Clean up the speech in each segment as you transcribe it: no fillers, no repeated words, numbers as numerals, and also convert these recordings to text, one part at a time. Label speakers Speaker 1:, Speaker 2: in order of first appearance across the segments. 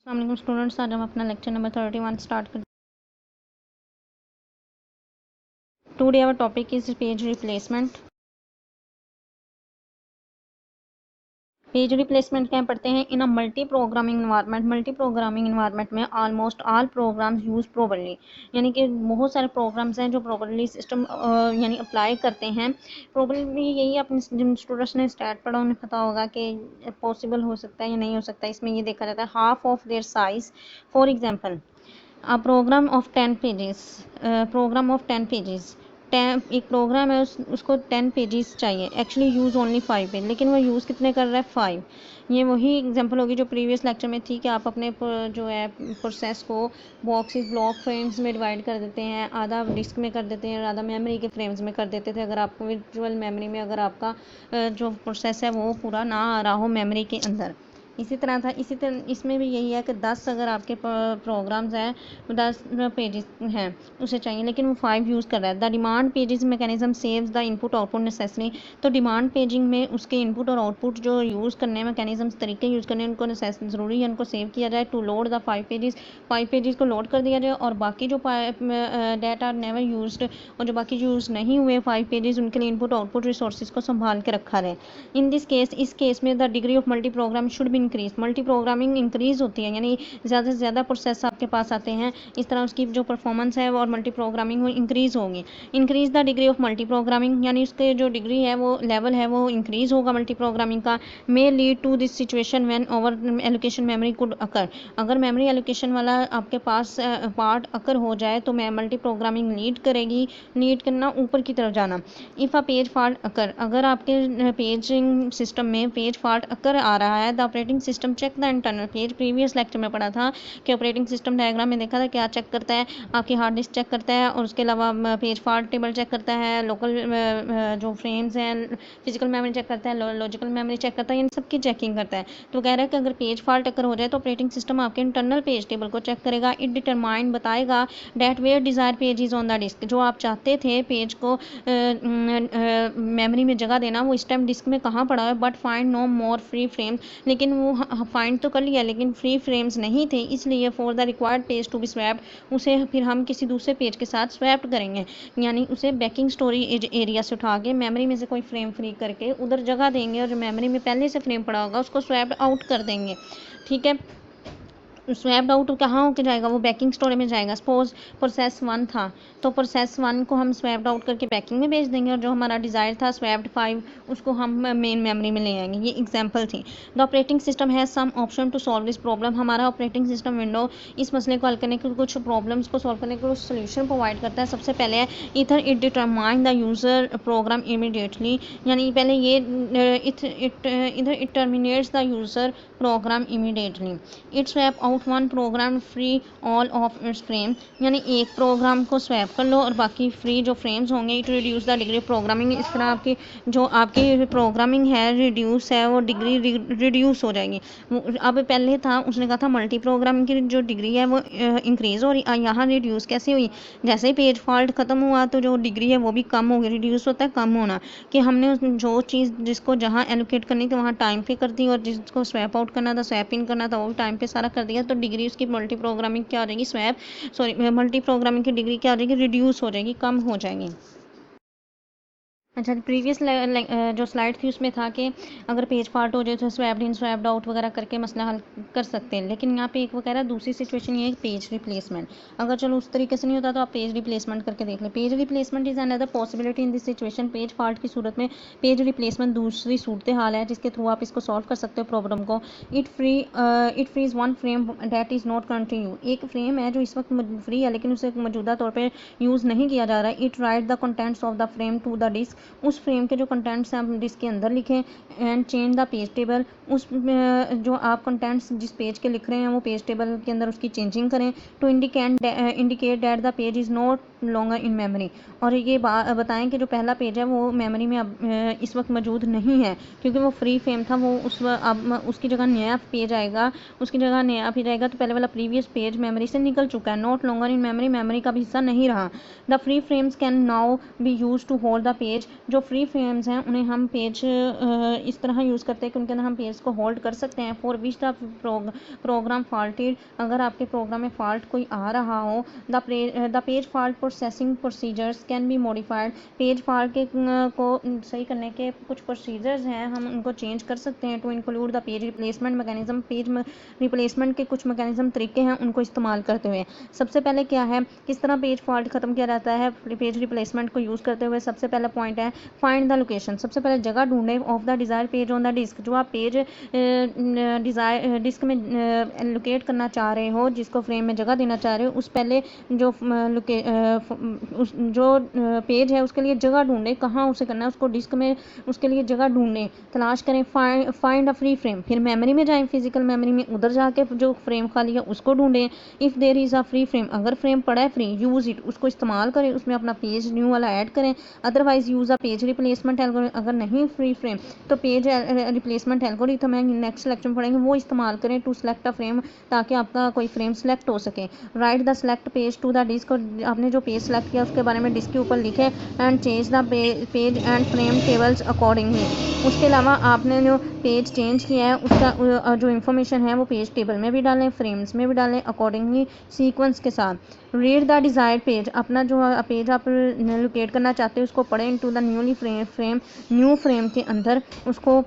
Speaker 1: अस्सलाम वालेकुम स्टूडेंट्स, आज हम अपना लेक्चर नंबर 31 स्टार्ट करते हैं। Today our topic is page replacement. Page replacement क्या पढ़ते हैं? In a multi programming environment. Multi programming environment में almost all programs use properly, यानी कि बहुत सारे प्रोग्राम्स हैं जो प्रोबरली सिस्टम यानी अप्लाई करते हैं। प्रोबरली यही अपने जिन स्टूडेंट्स ने स्टार्ट पढ़ा उन्हें पता होगा कि पॉसिबल हो सकता है या नहीं हो सकता। इसमें ये देखा जाता है half of their size. For example, a program of 10 pages, program of 10 pages, एक प्रोग्राम है उसको 10 पेजेस चाहिए। एक्चुअली यूज़ ओनली 5 पेज, लेकिन वो यूज़ कितने कर रहा है? 5। ये वही एग्जांपल होगी जो प्रीवियस लेक्चर में थी कि आप अपने जो है प्रोसेस को बॉक्सेस ब्लॉक फ्रेम्स में डिवाइड कर देते हैं, आधा डिस्क में कर देते हैं और आधा मेमोरी के फ्रेम्स में कर देते थे। अगर आपको वर्चुअल मेमोरी में अगर आपका जो प्रोसेस है वो पूरा ना आ रहा हो मेमोरी के अंदर, इसी तरह था। इसी तरह इसमें भी यही है कि 10 अगर आपके प्रोग्राम्स हैं, 10 पेजेस हैं उसे चाहिए, लेकिन वो 5 यूज़ कर रहा है। The demand pages mechanism saves the input output necessary. तो डिमांड पेजिंग में उसके इनपुट और आउटपुट जो यूज़ करने मैकेनिज्म तरीके यूज़ करने उनको ज़रूरी है उनको सेव किया जाए। To load the 5 pages, 5 pages को लोड कर दिया जाए और बाकी जो डेटा आर नेवर यूज्ड और जो बाकी यूज़ नहीं हुए 5 पेजेस उनके लिए इनपुट आउटपुट रिसोर्सेज को संभाल के रखा रहे। इन दिस केस, इस केस में the degree of multi programme should be increase. Multi programming increase होती है, यानी ज़्यादा से ज़्यादा प्रोसेस आपके पास आते हैं, इस तरह उसकी जो परफॉर्मेंस है और मल्टी प्रोग्रामिंग वो इंक्रीज होगी। Increase the degree of multi programming, यानी उसके जो डिग्री है वो लेवल है वो इंक्रीज होगा मल्टी प्रोग्रामिंग का। May lead to this situation when over allocation memory could occur. अगर मेमोरी एलोकेशन वाला आपके पास पार्ट अकर हो जाए तो मल्टी प्रोग्रामिंग लीड करेगी। लीड करना ऊपर की तरफ जाना। If a page fault occur, अगर आपके पेजिंग सिस्टम में पेज फॉल्ट अकर आ रहा है, the operating system check the internal page. Previous lecture में पढ़ा था कि ऑपरेटिंग सिस्टम डायग्राम में देखा था क्या चेक करता है? आपकी हार्ड डिस्क चेक करता है और उसके अलावा पेज फॉल्ट टेबल चेक करता है, लोकल जो फ्रेम्स हैं, फिजिकल मेमोरी चेक करता है, लॉजिकल मेमोरी चेक करता है, इन सब की चेकिंग करता है। तो कह रहा है कि अगर पेज फॉल्ट अकर हो जाए तो ऑपरेटिंग सिस्टम आपके इंटरनल पेज टेबल को चेक करेगा। इट डिटरमाइन, बताएगा that where desire page is on the disk, जो आप चाहते थे पेज को मेमोरी में जगह देना वो इस टाइम डिस्क में कहाँ पड़ा है। But find no more free frames, लेकिन वो फाइंड तो कर लिया लेकिन फ्री फ्रेम्स नहीं थे, इसलिए for the required page to be swapped, उसे फिर हम किसी दूसरे पेज के साथ स्वैप्ड करेंगे, यानी उसे बैकिंग स्टोरेज एरिया से उठा के मेमोरी में से कोई फ्रेम फ्री करके उधर जगह देंगे और जो मेमोरी में पहले से फ्रेम पड़ा होगा उसको स्वैप्ड आउट कर देंगे। ठीक है, स्वैप्ड आउट कहाँ होकर जाएगा? वो बैकिंग स्टोरेज में जाएगा। सपोज प्रोसेस 1 था तो प्रोसेस 1 को हम स्वैप्ड आउट करके बैकिंग में भेज देंगे और जो हमारा डिज़ायर था स्वैप्ड 5 उसको हम मेन मेमोरी में ले आएंगे। ये एग्जांपल थी। The operating system has some option to solve this problem, हमारा ऑपरेटिंग सिस्टम विंडो इस मसले को हल करने के कुछ प्रॉब्लम्स को सॉल्व करने के कुछ सोल्यूशन प्रोवाइड करता है। सबसे पहले है इधर it determine the user program immediately, यानी पहले ये इधर it terminates the user program immediately. It swap out one program free all of its frame, यानी एक प्रोग्राम को स्वैप कर लो और बाकी फ्री जो फ्रेम्स होंगे। It reduce the degree programming, इस तरह आपकी जो आपकी प्रोग्रामिंग है रिड्यूस है वो डिग्री रिड्यूस हो जाएगी। अब पहले था उसने कहा था मल्टी प्रोग्रामिंग की जो डिग्री है वो इंक्रीज़ हो रही, यहाँ रिड्यूस कैसे हुई? जैसे ही पेज फॉल्ट ख़त्म हुआ तो जो डिग्री है वो भी कम हो गई। रिड्यूस होता है कम होना, कि हमने जो चीज़ जिसको जहाँ एलोकेट करनी थी वहाँ टाइम पे कर दी और जिसको स्वैप आउट करना था स्वैप इन करना था वो टाइम पे सारा कर दिया, तो डिग्री उसकी मल्टी प्रोग्रामिंग क्या हो जाएगी? मल्टी प्रोग्रामिंग की डिग्री क्या हो जाएगी? रिड्यूस हो जाएगी, कम हो जाएगी। अच्छा, प्रीवियस जो स्लाइड थी उसमें था कि अगर पेज फॉल्ट हो जाए तो स्वैप्ड इन स्वैप्ड आउट वगैरह करके मसला हल कर सकते हैं, लेकिन यहाँ पे एक वो कह रहा है दूसरी सिचुएशन ये है पेज रिप्लेसमेंट। अगर चलो उस तरीके से नहीं होता तो आप पेज रिप्लेसमेंट करके देख लें। Page replacement is another possibility in this situation. Page fault की सूरत में पेज रिप्लेसमेंट दूसरी सूरत हाल है जिसके थ्रू आप इसको सॉल्व कर सकते हो प्रॉब्लम को। It frees one frame that is not currently use, एक फ्रेम है जो इस वक्त फ्री है लेकिन उसे मौजूदा तौर पर यूज़ नहीं किया जा रहा है। It write the contents of the frame to the disk, उस फ्रेम के जो कंटेंट्स हैं आप डिस्क के अंदर लिखें। And change the page table, उस जो आप कंटेंट्स जिस पेज के लिख रहे हैं वो पेज टेबल के अंदर उसकी चेंजिंग करें। To indicate that the page is not longer in memory, और ये बताएं कि जो पहला पेज है वो मेमोरी में अब इस वक्त मौजूद नहीं है क्योंकि वो फ्री फ्रेम था। वो अब उसकी जगह नया पेज आएगा, तो पहले वाला प्रीवियस पेज मेमोरी से निकल चुका है। Not longer in memory, memory का भी हिस्सा नहीं रहा। The free frames can now be use to hold the page, जो फ्री फ्रेम्स हैं उन्हें हम पेज इस तरह यूज़ करते हैं कि उनके अंदर हम पेज को होल्ड कर सकते हैं। For which the program faulted, अगर आपके प्रोग्राम में फॉल्ट कोई आ रहा हो। The page fault processing procedures can be modified, page fault के को सही करने के कुछ प्रोसीजर्स हैं, हम उनको चेंज कर सकते हैं। To include the page replacement mechanism, page replacement के कुछ मैकेनिज्म तरीके हैं उनको इस्तेमाल करते हुए। सबसे पहले क्या है, किस तरह पेज फॉल्ट खत्म किया जाता है पेज रिप्लेसमेंट को यूज़ करते हुए। सबसे पहला पॉइंट है फाइंड द लोकेशन, सबसे पहले जगह ढूंढे of the desire page on the disk, जो आप पेज डिस्क में लोकेट करना चाह रहे हो, जिसको फ्रेम में जगह देना चाह रहे हो, उस पहले जो पेज है उसके लिए जगह ढूंढे, कहाँ उसे करना है, उसको डिस्क में उसके लिए जगह ढूंढें, तलाश करें। फाइंड अ फ्री फ्रेम, फिर मेमोरी में जाएं, फिजिकल मेमोरी में उधर जाके जो फ्रेम खाली है उसको ढूंढें। If there is a free frame, अगर फ्रेम पड़ा है फ्री, यूज़ इट, उसको इस्तेमाल करें, उसमें अपना पेज न्यू वाला ऐड करें। Otherwise use a page replacement algorithm, अगर नहीं फ्री फ्रेम तो पेज रिप्लेसमेंट एल्गोरिथम है, नेक्स्ट लेक्चर में पढ़ेंगे, वो इस्तेमाल करें टू सेलेक्ट अ फ्रेम, ताकि आपका कोई फ्रेम सेलेक्ट हो सके। Write the select page to the disk, आपने जो पेज सेलेक्ट किया उसके बारे में डिस्क के ऊपर लिखे। And change the page and frame tables accordingly, उसके अलावा आपने जो पेज चेंज किया है उसका जो इन्फॉर्मेशन है वो पेज टेबल में भी डालें, फ्रेम्स में भी डालें, अकॉर्डिंगली सीक्वेंस के साथ। रीड द डिज़ायर्ड पेज, अपना जो पेज आप लोकेट करना चाहते हैं उसको पढ़ें टू द न्यू फ्रेम के अंदर, उसको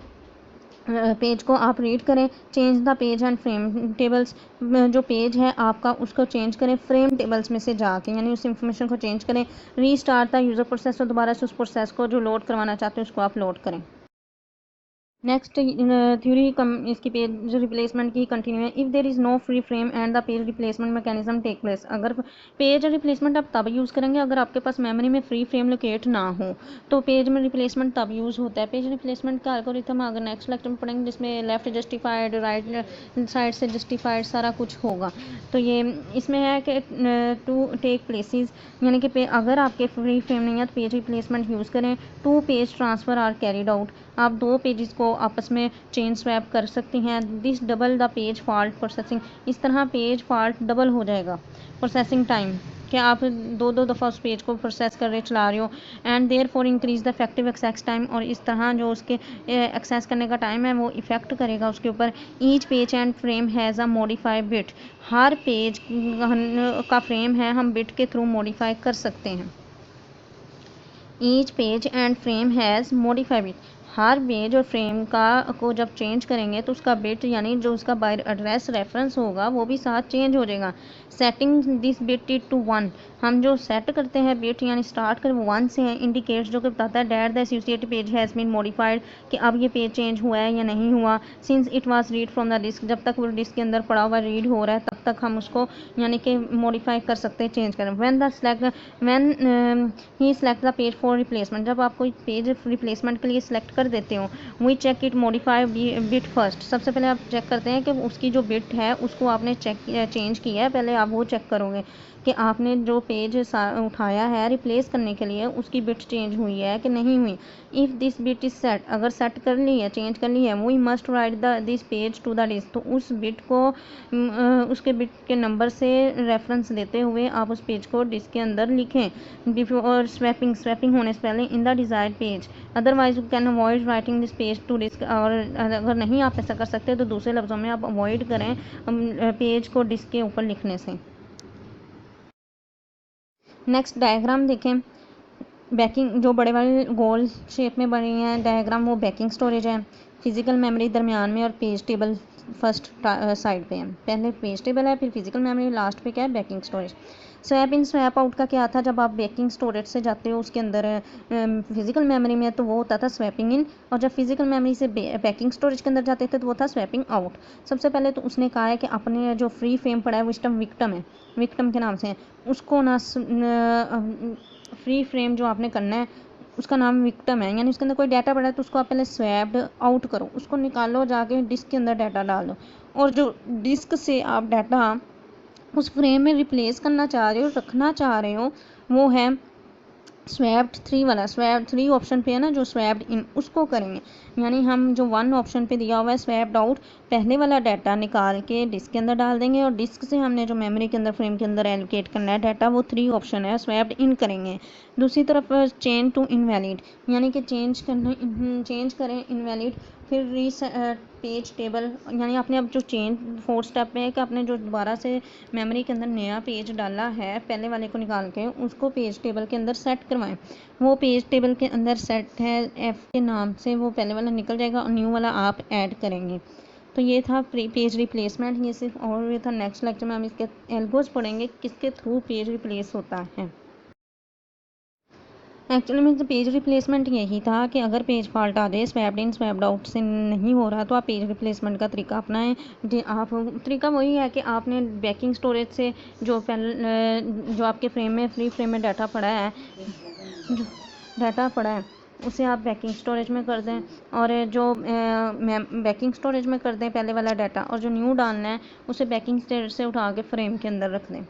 Speaker 1: पेज को आप रीड करें। Change the page and frame tables, जो पेज है आपका उसको चेंज करें फ्रेम टेबल्स में से जाके, यानी उस इंफॉर्मेशन को चेंज करें। रीस्टार्ट द यूज़र प्रोसेस, तो दोबारा से उस प्रोसेस को जो लोड करवाना चाहते हैं उसको आप लोड करें। नेक्स्ट थ्योरी इसकी पेज रिप्लेसमेंट की कंटिन्यू है। If there is no free frame and the page replacement mechanism take place, अगर पेज रिप्लेसमेंट आप तब यूज़ करेंगे अगर आपके पास मेमोरी में फ्री फ्रेम लोकेट ना हो, तो पेज में रिप्लेसमेंट तब यूज़ होता है। पेज रिप्लेसमेंट का एल्गोरिथम अगर नेक्स्ट लेक्चर में पढ़ेंगे, जिसमें लेफ्ट जस्टिफाइड, राइट साइड से जस्टिफाइड सारा कुछ होगा। तो ये इसमें है कि टू टेक प्लेसेस, यानी कि अगर आपके फ्री फ्रेम नहीं है तो पेज रिप्लेसमेंट यूज़ करें। Two page transfer are carried out, आप दो पेजेस को आपस में चेन स्वैप कर सकती हैं। This double the page fault processing, इस तरह पेज फॉल्ट डबल हो जाएगा प्रोसेसिंग टाइम, कि आप दो दफ़ा उस पेज को प्रोसेस कर रहे चला रहे हो। And therefore increase the effective access time, और इस तरह जो उसके एक्सेस करने का टाइम है वो इफेक्ट करेगा उसके ऊपर। Each page and frame has a modified bit, her page का फ्रेम है हम बिट के थ्रू मॉडिफाई कर सकते हैं। Each page and frame has modified bit, her page और फ्रेम को जब चेंज करेंगे तो उसका बिट यानी जो उसका बाइट एड्रेस रेफरेंस होगा वो भी साथ चेंज हो जाएगा। Setting this bit it to 1, हम जो सेट करते हैं बिट यानी स्टार्ट कर वो 1 से है, इंडिकेट्स जो कि बताता है that the associated page has been modified, कि अब ये पेज चेंज हुआ है या नहीं हुआ। Since it was read from the disk, जब तक वो डिस्क के अंदर पड़ा हुआ रीड हो रहा है तब तक हम उसको यानी कि मॉडिफाई कर सकते हैं, चेंज करें। When he select the page for replacement, जब आप कोई पेज रिप्लेसमेंट के लिए सिलेक्ट कर देते हो, we check it modify bit first, सबसे पहले आप चेक करते हैं कि उसकी जो बिट है उसको आपने चेंज किया है, पहले आप वो चेक करोगे कि आपने जो पेज उठाया है रिप्लेस करने के लिए उसकी बिट चेंज हुई है कि नहीं हुई। If this bit is set, अगर सेट कर ली है, चेंज कर ली है, we must write this page to the disk, तो उस बिट को उसके बिट के नंबर से रेफरेंस देते हुए आप उस पेज को डिस्क के अंदर लिखें बिफोर स्वैपिंग होने से पहले in the desired page. Otherwise you can avoid writing this page to disk, और अगर नहीं आप ऐसा कर सकते तो दूसरे लफ्ज़ों में आप अवॉइड करें पेज को डिस्क के ऊपर लिखने से। नेक्स्ट डायग्राम देखें, बैकिंग जो बड़े वाले गोल शेप में बनी है डायग्राम वो बैकिंग स्टोरेज है, फिजिकल मेमोरी दरमियान में और पेज टेबल फर्स्ट साइड पे है। पहले पेज टेबल है, फिर फिजिकल मेमोरी, लास्ट पे क्या है banking storage. Swap in swap out का क्या था, जब आप बैकिंग स्टोरेज से जाते हो उसके अंदर फिजिकल मेमोरी में तो वो होता था स्वैपिंग इन, और जब फिजिकल मेमोरी से बैकिंग स्टोरेज के अंदर जाते थे तो वो था स्वैपिंग आउट। सबसे पहले तो उसने कहा है कि अपने जो फ्री फ्रेम पड़ा है विक्टम है, विक्टम के नाम से है, उसको ना फ्री फ्रेम जो आपने करना है उसका नाम विक्टम है, यानी उसके अंदर कोई डाटा पड़ा है तो उसको आप पहले स्वैप्ड आउट करो, उसको निकालो, जाके डिस्क के अंदर डाटा डाल दो, और जो डिस्क से आप डाटा उस फ्रेम में रिप्लेस करना चाह रहे हो, रखना चाह रहे हो, वो है स्वैप्ड 3 वाला। स्वैप्ड 3 ऑप्शन पे है ना, जो स्वैप्ड इन, उसको करेंगे। यानी हम जो 1 ऑप्शन पे दिया हुआ है स्वैप्ड आउट, पहले वाला डाटा निकाल के डिस्क के अंदर डाल देंगे, और डिस्क से हमने जो मेमोरी के अंदर फ्रेम के अंदर एलोकेट करना है डाटा, वो 3 ऑप्शन है, स्वैप्ड इन करेंगे। दूसरी तरफ चेंज टू इनवैलिड, यानी कि चेंज करें इनवैलिड। फिर पेज टेबल, यानी आपने अब जो चेंज 4 स्टेप में है कि आपने जो दोबारा से मेमोरी के अंदर नया पेज डाला है पहले वाले को निकाल के, उसको पेज टेबल के अंदर सेट करवाएं। वो पेज टेबल के अंदर सेट है एफ के नाम से, वो पहले वाला निकल जाएगा और न्यू वाला आप ऐड करेंगे। तो ये था पेज रिप्लेसमेंट। ये सिर्फ और ये था। नेक्स्ट लेक्चर में हम इसके एल्गोज पढ़ेंगे किसके थ्रू पेज रिप्लेस होता है। एक्चुअली में तो पेज रिप्लेसमेंट यही था कि अगर पेज फॉल्ट आ जाए, स्वैप्ड इन स्वैप्ड आउट से नहीं हो रहा, तो आप पेज रिप्लेसमेंट का तरीका अपनाएं। आप तरीका वही है कि आपने बैकिंग स्टोरेज से जो जो आपके फ्रेम में फ्री फ्रेम में डाटा पड़ा है उसे आप बैकिंग स्टोरेज में कर दें, और जो बैकिंग स्टोरेज में कर दें पहले वाला डाटा, और जो न्यू डालना है उसे बैकिंग स्टोरेज से उठा के फ्रेम के अंदर रख दें।